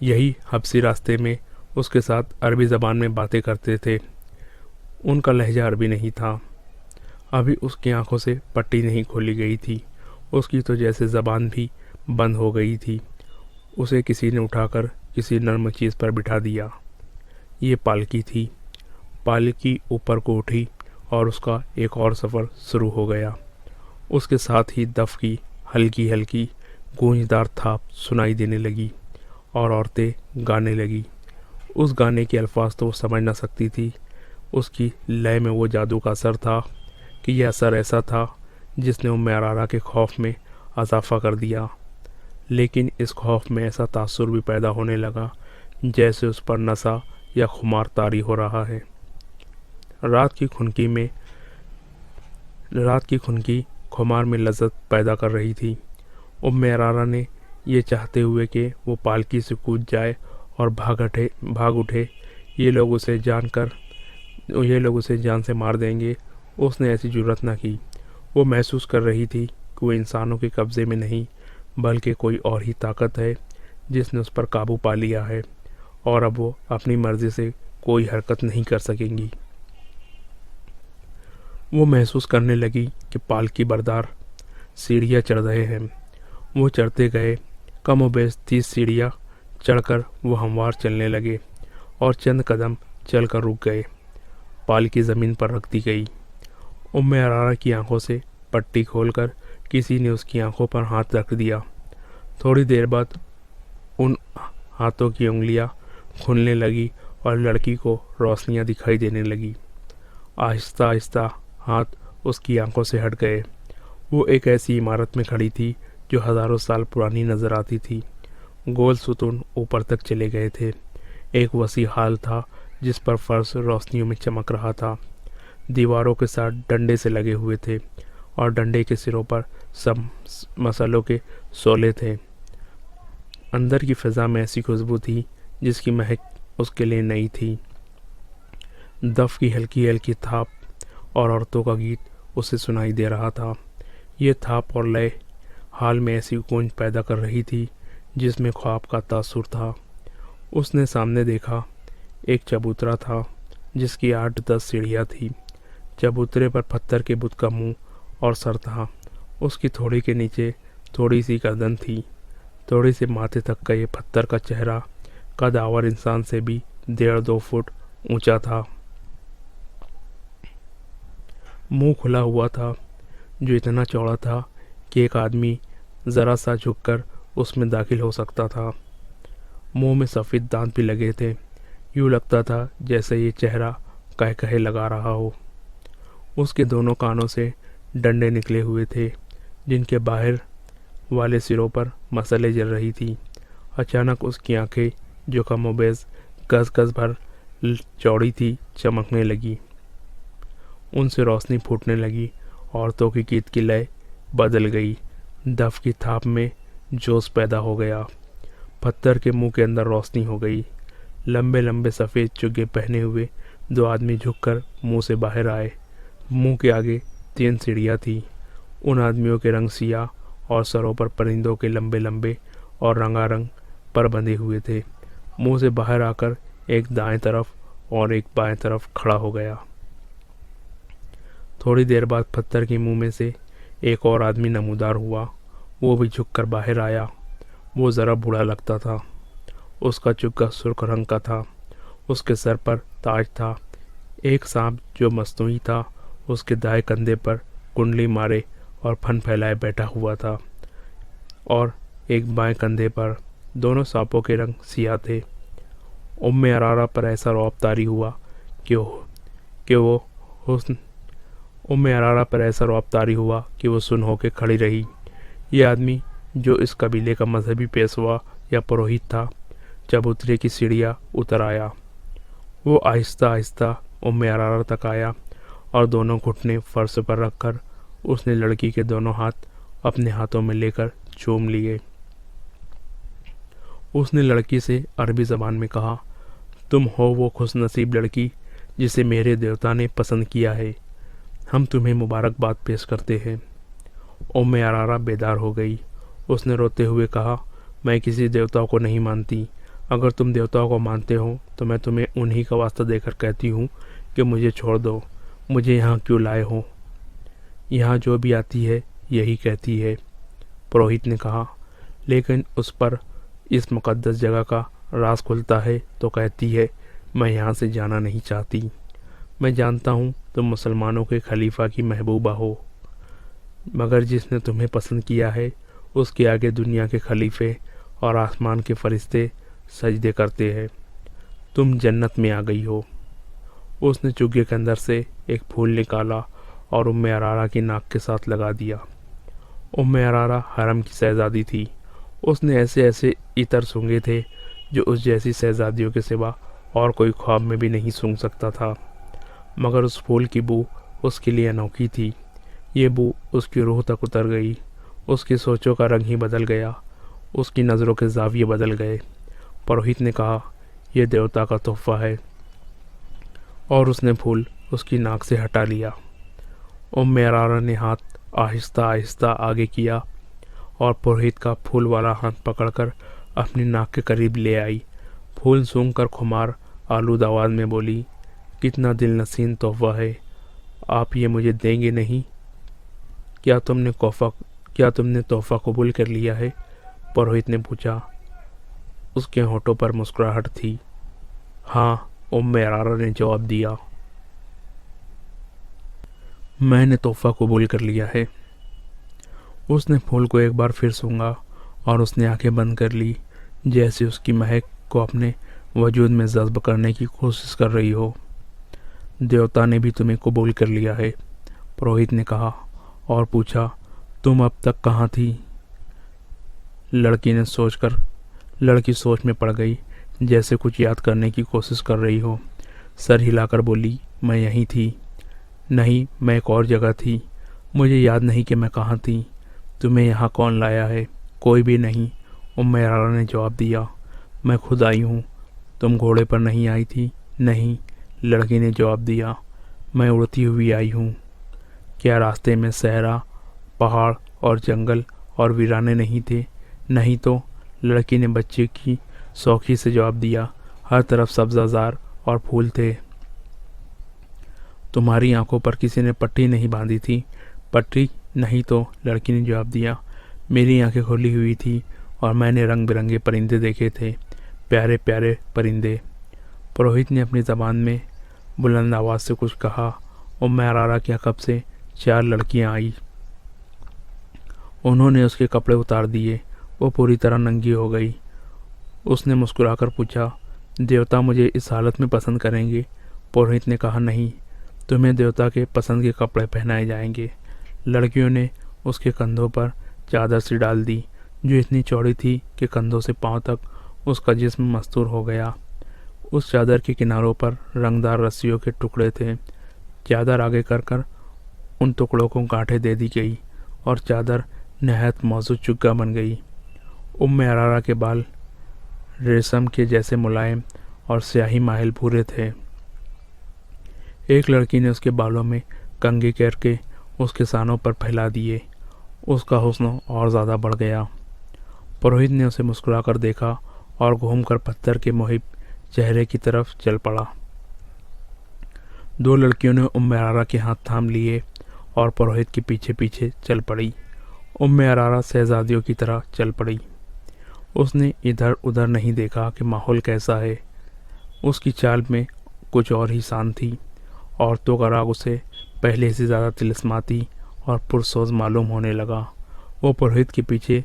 यही हब्सी रास्ते में उसके साथ अरबी ज़बान में बातें करते थे। उनका लहजा अरबी नहीं था। अभी उसकी आंखों से पट्टी नहीं खोली गई थी। उसकी तो जैसे ज़बान भी बंद हो गई थी। उसे किसी ने उठाकर किसी नर्म चीज़ पर बिठा दिया। ये पालकी थी। पालकी ऊपर को उठी और उसका एक और सफ़र शुरू हो गया। उसके साथ ही दफ की हल्की हल्की गूंजदार थाप सुनाई देने लगी और औरतें गाने लगी। उस गाने के अल्फाज तो वो समझ ना सकती थी। उसकी लय में वो जादू का असर था कि यह असर ऐसा था जिसने उम्मे अरारा के खौफ में इजाफा कर दिया। लेकिन इस खौफ में ऐसा तासुर भी पैदा होने लगा जैसे उस पर नशा या खुमार तारी हो रहा है। रात की खुनकी खुमार में लज्जत पैदा कर रही थी। उम्मे अरारा ने ये चाहते हुए कि वो पालकी से कूद जाए और भाग उठे, ये लोग उसे जान से मार देंगे, उसने ऐसी जुर्रत न की। वो महसूस कर रही थी कि वो इंसानों के कब्ज़े में नहीं बल्कि कोई और ही ताकत है जिसने उस पर काबू पा लिया है और अब वो अपनी मर्ज़ी से कोई हरकत नहीं कर सकेंगी। वो महसूस करने लगी कि पालकी बरदार सीढ़ियाँ चढ़ रहे हैं। वो चढ़ते गए। कमोबेश 30 सीढ़ियाँ चढ़कर वो हमवार चलने लगे और चंद कदम चलकर रुक गए। पालकी ज़मीन पर रख दी गई। उम्मे अरारा की आंखों से पट्टी खोलकर किसी ने उसकी आंखों पर हाथ रख दिया। थोड़ी देर बाद उन हाथों की उंगलियां खुलने लगी और लड़की को रोशनियां दिखाई देने लगी। आहिस्ता आहिस्ता हाथ उसकी आंखों से हट गए। वो एक ऐसी इमारत में खड़ी थी जो हज़ारों साल पुरानी नज़र आती थी। गोल सुतून ऊपर तक चले गए थे। एक वसी हाल था जिस पर फर्श रोशनियों में चमक रहा था। दीवारों के साथ डंडे से लगे हुए थे और डंडे के सिरों पर सब मसालों के शोले थे। अंदर की फ़िज़ा में ऐसी खुशबू थी जिसकी महक उसके लिए नई थी। दफ की हल्की हल्की थाप और औरतों का गीत उसे सुनाई दे रहा था। ये थाप और लय हाल में ऐसी गूंज पैदा कर रही थी जिसमें ख्वाब का तासुर था। उसने सामने देखा, एक चबूतरा था जिसकी 8-10 सीढ़ियाँ थी। चबूतरे पर पत्थर के बुत का मुंह और सर था। उसकी थोड़ी के नीचे थोड़ी सी गर्दन थी। थोड़ी से माथे तक का ये पत्थर का चेहरा कदावर इंसान से भी 1.5-2 फुट ऊंचा था। मुंह खुला हुआ था, जो इतना चौड़ा था कि एक आदमी ज़रा सा झुककर उसमें दाखिल हो सकता था। मुंह में सफ़ेद दांत भी लगे थे। यूँ लगता था जैसे ये चेहरा कह कहे लगा रहा हो। उसके दोनों कानों से डंडे निकले हुए थे, जिनके बाहर वाले सिरों पर मसले जल रही थी। अचानक उसकी आंखें, जो कमोबेश गज भर चौड़ी थी, चमकने लगी। उनसे रोशनी फूटने लगी। औरतों की गीत की लय बदल गई। दफ की थाप में जोश पैदा हो गया। पत्थर के मुंह के अंदर रोशनी हो गई। लंबे लंबे सफ़ेद चुग्गे पहने हुए 2 आदमी झुककर मुंह से बाहर आए। मुंह के आगे 3 सीढ़ियाँ थीं। उन आदमियों के रंग सियाह और सरों पर परिंदों के लंबे लंबे और रंगारंग पर बंधे हुए थे। मुंह से बाहर आकर एक दाएं तरफ और एक बाएं तरफ खड़ा हो गया। थोड़ी देर बाद पत्थर के मुंह में से एक और आदमी नमूदार हुआ। वो भी झुककर बाहर आया। वो ज़रा बूढ़ा लगता था। उसका चुग्गा सुर्ख रंग का था। उसके सर पर ताज था। एक सांप जो मस्तूई था, उसके दाएं कंधे पर कुंडली मारे और फन फैलाए बैठा हुआ था, और एक बाएं कंधे पर। दोनों सांपों के रंग सियाह थे। उम्मे अरारा पर ऐसा रौब तारी हुआ कि वो सुन होकर खड़ी रही। ये आदमी, जो इस कबीले का मजहबी पेशवा या पुरोहित था, चबूतरे की सीढ़ियाँ उतर आया। वो आहिस्ता आहिस्ता उम्मे अरारा तक आया और दोनों घुटने फर्श पर रखकर उसने लड़की के दोनों हाथ अपने हाथों में लेकर चूम लिए। उसने लड़की से अरबी ज़बान में कहा, तुम हो वो खुशनसीब लड़की जिसे मेरे देवता ने पसंद किया है। हम तुम्हें मुबारकबाद पेश करते हैं। उम्मे अरारा बेदार हो गई। उसने रोते हुए कहा, मैं किसी देवता को नहीं मानती। अगर तुम देवताओं को मानते हो तो मैं तुम्हें उन्हीं का वास्ता देकर कहती हूँ कि मुझे छोड़ दो। मुझे यहाँ क्यों लाए हो? यहाँ जो भी आती है यही कहती है, पुरोहित ने कहा। लेकिन उस पर इस मुक़द्दस जगह का राज खुलता है तो कहती है, मैं यहाँ से जाना नहीं चाहती। मैं जानता हूँ तुम मुसलमानों के खलीफा की महबूबा हो, मगर जिसने तुम्हें पसंद किया है उसके आगे दुनिया के खलीफे और आसमान के फरिश्ते सजदे करते हैं। तुम जन्नत में आ गई हो। उसने चुग्गे के अंदर से एक फूल निकाला और उम्मे अरारा की नाक के साथ लगा दिया। उम्मे अरारा हरम की शहजादी थी। उसने ऐसे ऐसे इतर सूंघे थे जो उस जैसी शहजादियों के सिवा और कोई ख्वाब में भी नहीं सूंघ सकता था, मगर उस फूल की बू उसके लिए अनोखी थी। ये बू उसकी रूह तक उतर गई। उसकी सोचों का रंग ही बदल गया। उसकी नज़रों के ज़ाविये बदल गए। पुरोहित ने कहा, यह देवता का तोहफा है, और उसने फूल उसकी नाक से हटा लिया। उम्मे अरारा ने हाथ आहिस्ता आहिस्ता आगे किया और पुरोहित का फूल वाला हाथ पकड़कर अपनी नाक के करीब ले आई। फूल सूंघकर खुमार आलूद आवाज़ में बोली, कितना दिल नसीन तोहफा है, आप ये मुझे देंगे नहीं? क्या तुमने तोहफा कबूल कर लिया है? पुरोहित ने पूछा। उसके होठों पर मुस्कुराहट थी। हाँ, उम्मे अरारा ने जवाब दिया, मैंने तोहफा कबूल कर लिया है। उसने फूल को एक बार फिर सूंघा और उसने आंखें बंद कर ली, जैसे उसकी महक को अपने वजूद में जज्ब करने की कोशिश कर रही हो। देवता ने भी तुम्हें कबूल कर लिया है, पुरोहित ने कहा और पूछा, तुम अब तक कहाँ थी? लड़की सोच में पड़ गई, जैसे कुछ याद करने की कोशिश कर रही हो। सर हिलाकर बोली, मैं यहीं थी। नहीं, मैं एक और जगह थी। मुझे याद नहीं कि मैं कहाँ थी। तुम्हें यहाँ कौन लाया है? कोई भी नहीं, उम्मे अरारा ने जवाब दिया। मैं खुद आई हूँ। तुम घोड़े पर नहीं आई थी? नहीं, लड़की ने जवाब दिया। मैं उड़ती हुई आई हूँ। क्या रास्ते में सहरा, पहाड़ और जंगल और वीराने नहीं थे? नहीं तो, लड़की ने बच्चे की शौखी से जवाब दिया। हर तरफ सब्ज़ाजार और फूल थे। तुम्हारी आंखों पर किसी ने पट्टी नहीं बांधी थी? पट्टी नहीं तो, लड़की ने जवाब दिया। मेरी आंखें खुली हुई थी और मैंने रंग बिरंगे परिंदे देखे थे, प्यारे प्यारे परिंदे। पुरोहित ने अपनी ज़बान में बुलंद आवाज़ से कुछ कहा। عرارہ کے عقب سے 4 لڑکیاں آئیں. انہوں نے اس کے کپڑے اتار دیے. وہ پوری طرح ننگی ہو گئی. اس نے مسکرا کر پوچھا, دیوتا مجھے اس حالت میں پسند کریں گے؟ پروہت نے کہا, نہیں, تمہیں دیوتا کے پسند کے کپڑے پہنائے جائیں گے. لڑکیوں نے اس کے کندھوں پر چادر سی ڈال دی جو اتنی چوڑی تھی کہ کندھوں سے پاؤں تک اس کا جسم مستور ہو گیا. اس چادر کے کناروں پر رنگدار رسیوں کے ٹکڑے تھے. چادر آگے کر کر ان ٹکڑوں کو گانٹھیں دے دی گئی اور چادر نہایت موزوں چگا بن گئی. عرارہ کے بال ریشم کے جیسے ملائم اور سیاہی مائل بھورے تھے. ایک لڑکی نے اس کے بالوں میں کنگھی کر کے اس کے سانوں پر پھیلا دیے. اس کا حسن اور زیادہ بڑھ گیا. پروہت نے اسے مسکرا کر دیکھا اور گھوم کر پتھر کے محب چہرے کی طرف چل پڑا. 2 لڑکیوں نے عرارہ کے ہاتھ تھام لیے اور پروہت کے پیچھے پیچھے چل پڑی. عرارہ شہزادیوں کی طرح چل پڑی. اس نے ادھر ادھر نہیں دیکھا کہ ماحول کیسا ہے. اس کی چال میں کچھ اور ہی شان تھی. عورتوں کا راگ اسے پہلے سے زیادہ طلسماتی اور پرسوز معلوم ہونے لگا. وہ پروہت کے پیچھے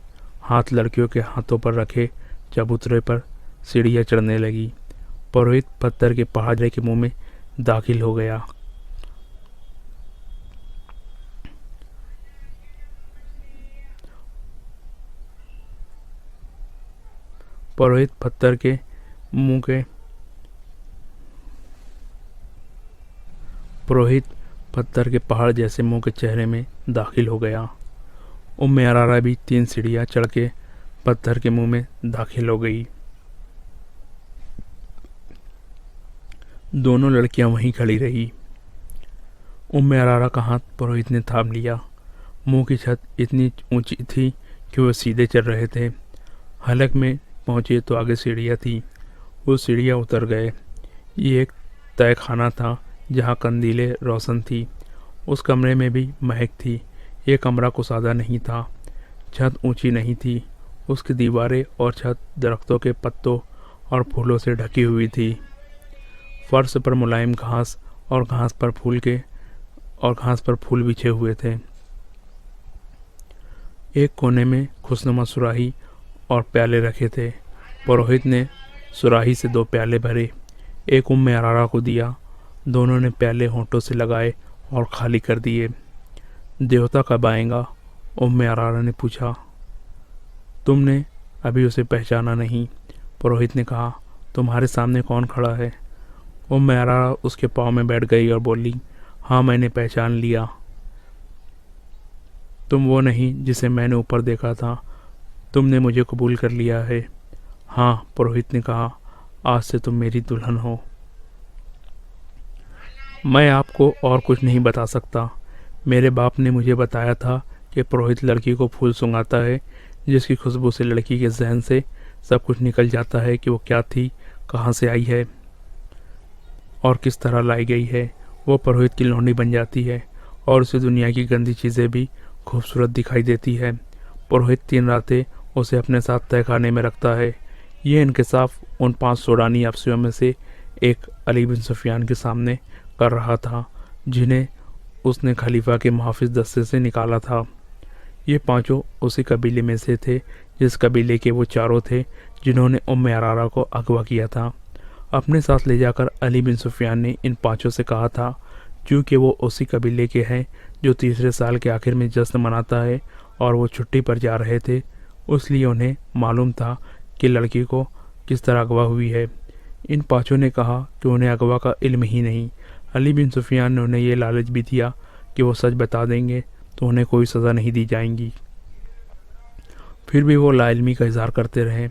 ہاتھ لڑکیوں کے ہاتھوں پر رکھے چبوترے پر سیڑھیاں چڑھنے لگی. پروہت پتھر کے پہاڑ کے منہ میں داخل ہو گیا. پروہت پتھر کے پہاڑ جیسے منہ کے چہرے میں داخل ہو گیا. عرارہ بھی 3 سیڑھیاں چڑھ کے پتھر کے منہ میں داخل ہو گئی. دونوں لڑکیاں وہیں کھڑی رہی. عرارہ کا ہاتھ پروہت نے تھام لیا. منہ کی چھت اتنی اونچی تھی کہ وہ سیدھے چل رہے تھے. حلق میں پہنچے تو آگے سیڑھیاں تھیں. وہ سیڑھیاں اتر گئے. یہ ایک تہہ خانہ تھا جہاں قندیلیں روشن تھی. اس کمرے میں بھی مہک تھی. یہ کمرہ کشادہ نہیں تھا. چھت اونچی نہیں تھی. اس کی دیواریں اور چھت درختوں کے پتوں اور پھولوں سے ڈھکی ہوئی تھی. فرش پر ملائم گھاس اور گھاس پر پھول بچھے ہوئے تھے. ایک کونے میں خوشنما سراہی اور پیالے رکھے تھے. پروہت نے سراہی سے 2 پیالے بھرے. ایک عرارہ کو دیا. دونوں نے پیالے ہونٹوں سے لگائے اور خالی کر دیے. دیوتا کب آئیں گا؟ عرارہ نے پوچھا. تم نے ابھی اسے پہچانا نہیں. پروہت نے کہا. تمہارے سامنے کون کھڑا ہے؟ عرارہ اس کے پاؤں میں بیٹھ گئی اور بولی, ہاں میں نے پہچان لیا. تم وہ نہیں جسے میں نے اوپر دیکھا تھا. تم نے مجھے قبول کر لیا ہے. ہاں, پروہت نے کہا, آج سے تم میری دلہن ہو. میں آپ کو اور کچھ نہیں بتا سکتا. میرے باپ نے مجھے بتایا تھا کہ پروہت لڑکی کو پھول سنگھاتا ہے جس کی خوشبو سے لڑکی کے ذہن سے سب کچھ نکل جاتا ہے کہ وہ کیا تھی, کہاں سے آئی ہے اور کس طرح لائی گئی ہے. وہ پروہت کی لونڈی بن جاتی ہے اور اسے دنیا کی گندی چیزیں بھی خوبصورت دکھائی دیتی ہے. پروہت 3 راتیں اسے اپنے ساتھ تہہ خانے میں رکھتا ہے. یہ انکشاف ان 5 سوڈانی افسروں میں سے ایک علی بن سفیان کے سامنے کر رہا تھا جنہیں اس نے خلیفہ کے محافظ دستے سے نکالا تھا. یہ 5 اسی قبیلے میں سے تھے جس قبیلے کے وہ 4 تھے جنہوں نے عرارہ کو اغوا کیا تھا. اپنے ساتھ لے جا کر علی بن سفیان نے ان 5 سے کہا تھا چونکہ وہ اسی قبیلے کے ہیں جو تیسرے سال کے آخر میں جشن مناتا ہے اور وہ چھٹی پر جا رہے تھے, اس لیے انہیں معلوم تھا کہ لڑکی کو کس طرح اغوا ہوئی ہے. ان 5 نے کہا کہ انہیں اغوا کا علم ہی نہیں. علی بن سفیان نے انہیں یہ لالچ بھی دیا کہ وہ سچ بتا دیں گے تو انہیں کوئی سزا نہیں دی جائیں گی. پھر بھی وہ لا علمی کا اظہار کرتے رہے.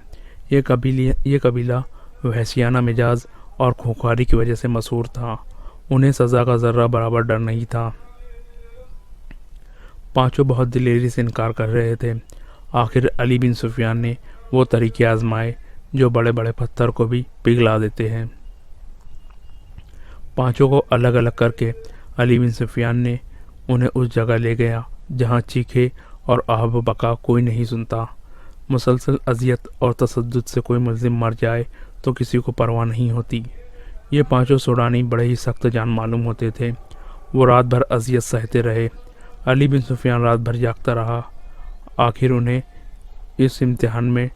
یہ قبیلہ وحشیانہ مزاج اور کھونکھواری کی وجہ سے مشہور تھا. انہیں سزا کا ذرہ برابر ڈر نہیں تھا. 5 بہت دلیری سے انکار کر رہے تھے. آخر علی بن سفیان نے وہ طریقے آزمائے جو بڑے بڑے پتھر کو بھی پگھلا دیتے ہیں. 5 کو الگ الگ کر کے علی بن سفیان نے انہیں اس جگہ لے گیا جہاں چیخے اور آہ و بکا کوئی نہیں سنتا. مسلسل اذیت اور تشدد سے کوئی ملزم مر جائے تو کسی کو پرواہ نہیں ہوتی. یہ 5 سوڈانی بڑے ہی سخت جان معلوم ہوتے تھے वो रात भर अजियत सहते रहे। अली बिन सुफियान रात भर जागता रहा। आखिर उन्हें उस इम्तिहान में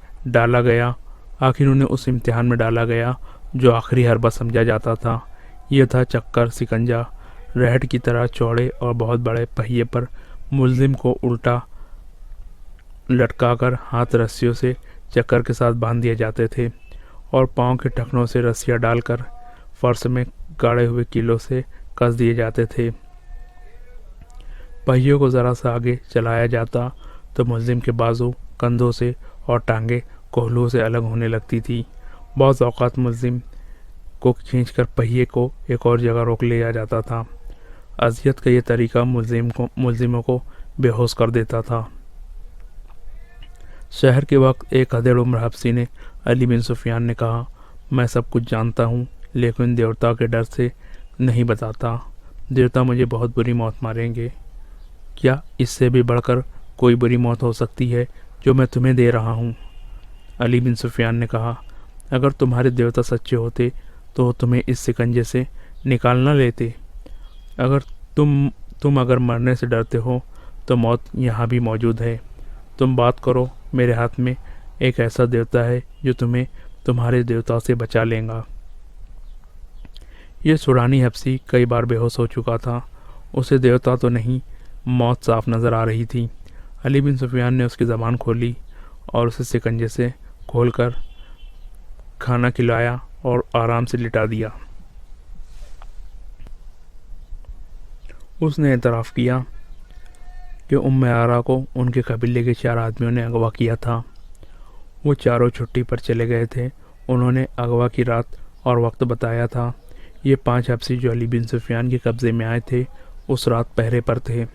डाला गया जो आखिरी हरबा समझा जाता था। यह था चक्कर सिकंजा, रहट की तरह चौड़े और बहुत बड़े पहिए पर मुल्जिम को उल्टा लटकाकर हाथ रस्सियों से चक्कर के साथ बांध दिए जाते थे और पाँव के टखनों से रस्सियाँ डालकर फर्श में गाड़े हुए कीलों से कस दिए जाते थे। पहियों को ज़रा सा आगे चलाया जाता तो मुल्जिम के बाजू कंधों से और टांगे कोहलुओं से अलग होने लगती थी। बहुत औक़ात मुल्जिम को खींचकर पहिए को एक और जगह रोक लिया जाता था। अजियत का ये तरीका मुल्जिमों को बेहोश कर देता था। शहर के वक्त एक हदेड़ उम्र हफ्सी ने अली बिन सुफियान ने कहा, मैं सब कुछ जानता हूँ लेकिन देवता के डर से नहीं बताता। देवता मुझे बहुत बुरी मौत मारेंगे। क्या इससे भी बढ़कर कोई बुरी मौत हो सकती है जो मैं तुम्हें दे रहा हूँ? अली बिन सुफियान ने कहा, अगर तुम्हारे देवता सच्चे होते तो तुम्हें इस शिकंजे से निकाल न लेते। अगर तुम अगर मरने से डरते हो तो मौत यहाँ भी मौजूद है। तुम बात करो, मेरे हाथ में एक ऐसा देवता है जो तुम्हें तुम्हारे देवता से बचा लेगा। ये सुडानी हफ्सी कई बार बेहोश हो चुका था। उसे देवता तो नहीं, मौत साफ नज़र आ रही थी। अली बिन सुफियान ने उसकी ज़बान खोली और उसे शिकंजे से खोलकर खाना खिलाया और आराम से लिटा दिया। उसने एतराफ़ किया कि उम्मे आरा को उनके कबीले के 4 आदमियों ने अगवा किया था। वो चारों छुट्टी पर चले गए थे। उन्होंने अगवा की रात और वक्त बताया था। ये 5 हफ्सी जो अली बिन सुफियान के कब्ज़े में आए थे उस रात पहरे पर थे।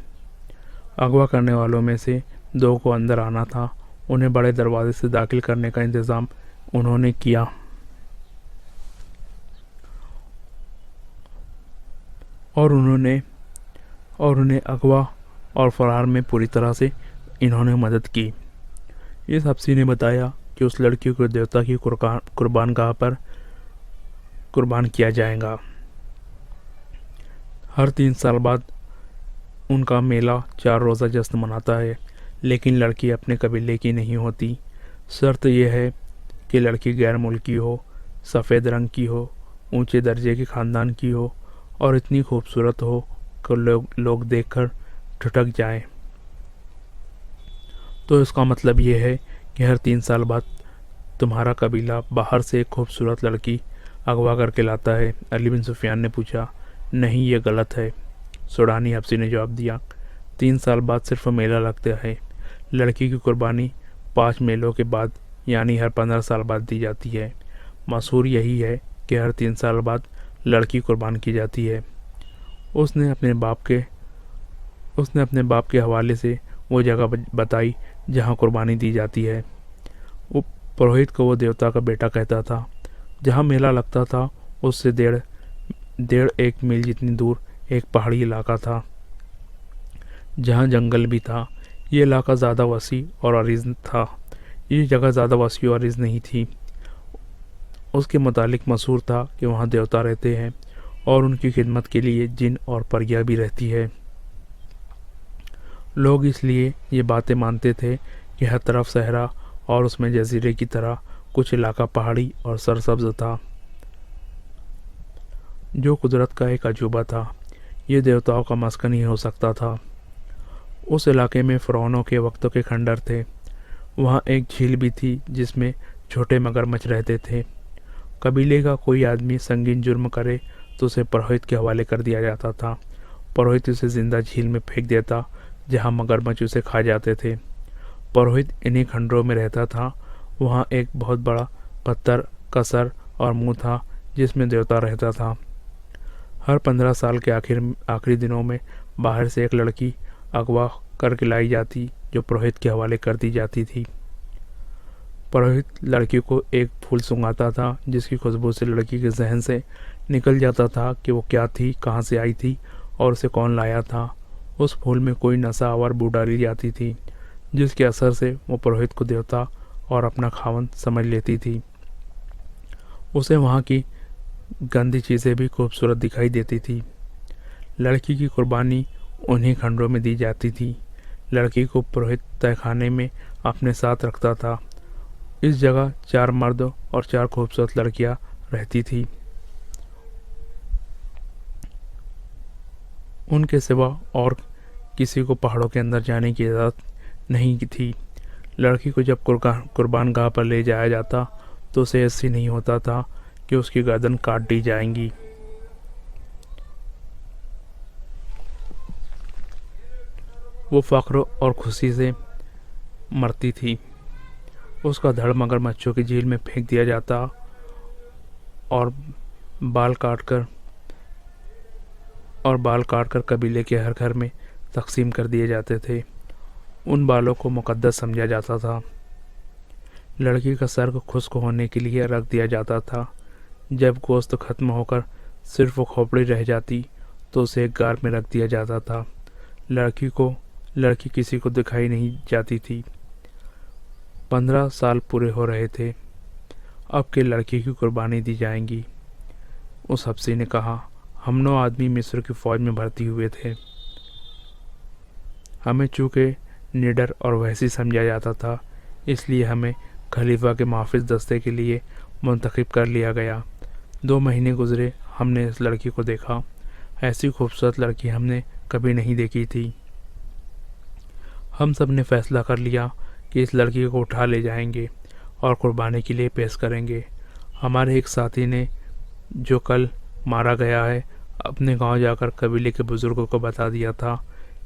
अगवा करने वालों में से 2 को अंदर आना था। उन्हें बड़े दरवाजे से दाखिल करने का इंतज़ाम उन्होंने किया और उन्हें अगवा और फरार में पूरी तरह से इन्होंने मदद की। इस हफ्सी ने बताया कि उस लड़की को देवता की कुर्बानगाह पर कुर्बान किया जाएगा। हर 3 साल बाद उनका मेला 4 रोज़ा जश्न मनाता है, लेकिन लड़की अपने कबीले की नहीं होती। शर्त यह है कि लड़की गैर मुल्की हो, सफ़ेद रंग की हो, ऊंचे दर्जे के ख़ानदान की हो और इतनी खूबसूरत हो कि लोग देखकर ठुठक जाएं। तो इसका मतलब ये है कि हर 3 साल बाद तुम्हारा कबीला बाहर से एक खूबसूरत लड़की अगवा करके लाता है। अली बिन सुफियान ने पूछा, नहीं, ये गलत है। सुडानी हफ्सी ने जवाब दिया, 3 साल बाद सिर्फ मेला लगता है। लड़की की कुर्बानी 5 मेलों के बाद यानी हर 15 साल बाद दी जाती है। मशहूर यही है कि हर 3 साल बाद लड़की कुर्बान की जाती है। उसने अपने बाप के हवाले से वो जगह बताई जहाँ कुर्बानी दी जाती है। वो पुरोहित को वो देवता का बेटा कहता था। जहाँ मेला लगता था उससे डेढ़ 1 मील जितनी दूर एक पहाड़ी इलाका था जहाँ जंगल भी था। ये इलाका ज़्यादा वसी और अरीज़ था। ये जगह ज़्यादा वसी और अरीज़ नहीं थी। उसके मुतालिक मशहूर था कि वहाँ देवता रहते हैं और उनकी खिदमत के लिए जिन और परियां भी रहती है। लोग इसलिए ये बातें मानते थे कि हर तरफ सहरा और उसमें जजीरे की तरह कुछ इलाका पहाड़ी और सरसब्ज था जो कुदरत का एक अजूबा था। ये देवताओं का मस्कन ही हो सकता था। उस इलाके में फ़िरौनों के वक्तों के खंडर थे। वहाँ एक झील भी थी जिसमें छोटे मगरमच्छ रहते थे। कबीले का कोई आदमी संगीन जुर्म करे तो उसे पुरोहित के हवाले कर दिया जाता था। पुरोहित उसे जिंदा झील में फेंक देता जहाँ मगरमच्छ उसे खा जाते थे। पुरोहित इन्हीं खंडरों में रहता था। वहाँ एक बहुत बड़ा पत्थर का सर और मुंह था जिसमें देवता रहता था। हर 15 साल के आखिरी दिनों में बाहर से एक लड़की अगवा करके लाई जाती जो पुरोहित के हवाले कर दी जाती थी। पुरोहित लड़की को एक फूल सुंघाता था जिसकी खुशबू से लड़की के जहन से निकल जाता था कि वो क्या थी, कहाँ से आई थी और उसे कौन लाया था। उस फूल में कोई नशा आवर बू डाली जाती थी जिसके असर से वो पुरोहित को देवता और अपना खावंद समझ लेती थी। उसे वहाँ की गंदी चीज़ें भी खूबसूरत दिखाई देती थी। लड़की की कुर्बानी उन्हीं खंडों में दी जाती थी। लड़की को पुरोहित तहखाने में अपने साथ रखता था। इस जगह 4 मर्द और 4 खूबसूरत लड़कियां रहती थी। उनके सिवा और किसी को पहाड़ों के अंदर जाने की इजाज़त नहीं थी। लड़की को जब कुर्बान गाह पर ले जाया जाता तो उसे ऐसी नहीं होता था कि उसकी गर्दन काट दी जाएंगी। वो फख्र और खुशी से मरती थी। उसका धड़ मगरमच्छों की झील में फेंक दिया जाता और बाल काटकर कबीले के हर घर में तकसीम कर दिए जाते थे। उन बालों को मुकद्दस समझा जाता था। लड़की का सर खुश्क होने के लिए रख दिया जाता था। जब गोश्त खत्म होकर सिर्फ वो खोपड़ी रह जाती तो उसे एक गार में रख दिया जाता था। लड़की किसी को दिखाई नहीं जाती थी। 15 साल पूरे हो रहे थे। अब के लड़की की कुर्बानी दी जाएंगी। उस हफ्सी ने कहा, हम 9 आदमी मिस्र की फौज में भर्ती हुए थे। हमें चूँकि निडर और वहसी समझा जाता था, इसलिए हमें खलीफा के मुहाफिज दस्ते के लिए मुंतखब कर लिया गया। 2 महीने गुजरे, हमने इस लड़की को देखा। ऐसी खूबसूरत लड़की हमने कभी नहीं देखी थी। हम सब ने फैसला कर लिया कि इस लड़की को उठा ले जाएंगे और कुर्बानी के लिए पेश करेंगे। हमारे एक साथी ने, जो कल मारा गया है, अपने गांव जाकर कबीले के बुजुर्गों को बता दिया था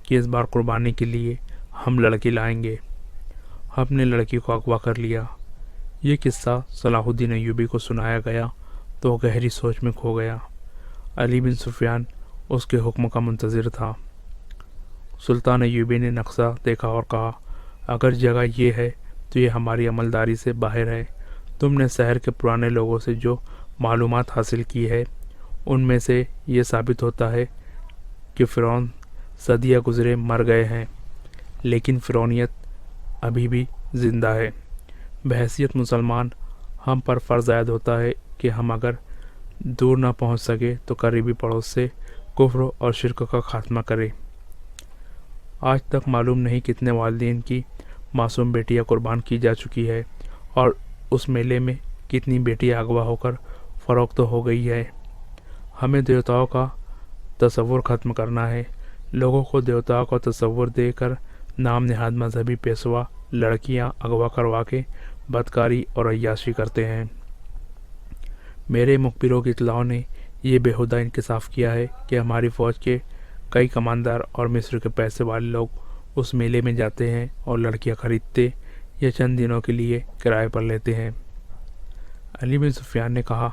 कि इस बार कुर्बानी के लिए हम लड़की लाएंगे। हमने लड़की को अगवा कर लिया। ये किस्सा सलाहुद्दीन अय्यूबी को सुनाया गया तो गहरी सोच में खो गया। अली बिन सुफियान उसके हुक्म का मुंतज़िर था। सुल्तान अय्यूबी ने नक्शा देखा और कहा, अगर जगह ये है तो ये हमारी अमलदारी से बाहर है। तुमने शहर के पुराने लोगों से जो मालूमात हासिल की है, उनमें से ये साबित होता है कि फ़िरौन सदियाँ गुजरे मर गए हैं, लेकिन फ़िरौनियत अभी भी ज़िंदा है। बहैसियत मुसलमान हम पर फ़र्ज़ आयद होता है कि हम अगर दूर ना पहुंच सके तो करीबी पड़ोस से कुफ्र और शिरक का खात्मा करें। आज तक मालूम नहीं कितने वालिदैन की मासूम बेटियां कुर्बान की जा चुकी है और उस मेले में कितनी बेटियां अगवा होकर फ़रोख्त हो गई है। हमें देवताओं का तसव्वुर ख़त्म करना है। लोगों को देवताओं का तसव्वुर देकर नाम नहाद मजहबी पेशवा लड़कियां अगवा करवा के बदकारी और अय्याशी करते हैं। मेरे मुखबिरों की इत्तलाओं ने ये बेहुदा इंकशाफ किया है कि हमारी फ़ौज के कई कमांडर और मिस्र के पैसे वाले लोग उस मेले में जाते हैं और लड़कियां खरीदते या चंद दिनों के लिए किराए पर लेते हैं। अली बिन सुफियान ने कहा,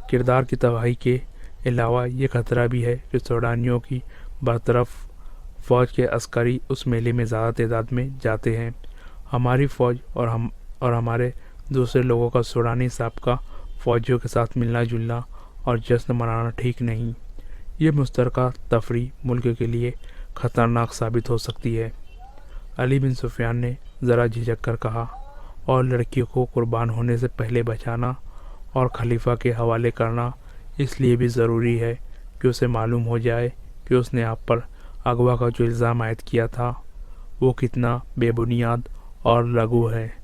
किरदार की तबाही के अलावा ये खतरा भी है कि सूडानियों की बरतरफ फ़ौज के अस्करी उस मेले में ज़्यादा तादाद में जाते हैं। हमारी फ़ौज और हमारे दूसरे लोगों का सूडानी साबका फ़ौजियों के साथ मिलना जुलना और जश्न मनाना ठीक नहीं। ये मुश्तरका तफरी मुल्क के लिए ख़तरनाक साबित हो सकती है। अली बिन सुफियान ने ज़रा झिझक कर कहा, और लड़कियों को कुर्बान होने से पहले बचाना और खलीफा के हवाले करना इसलिए भी ज़रूरी है कि उसे मालूम हो जाए कि उसने आप पर अगवा का जो इल्ज़ाम आयद किया था वो कितना बेबुनियाद और लघु है।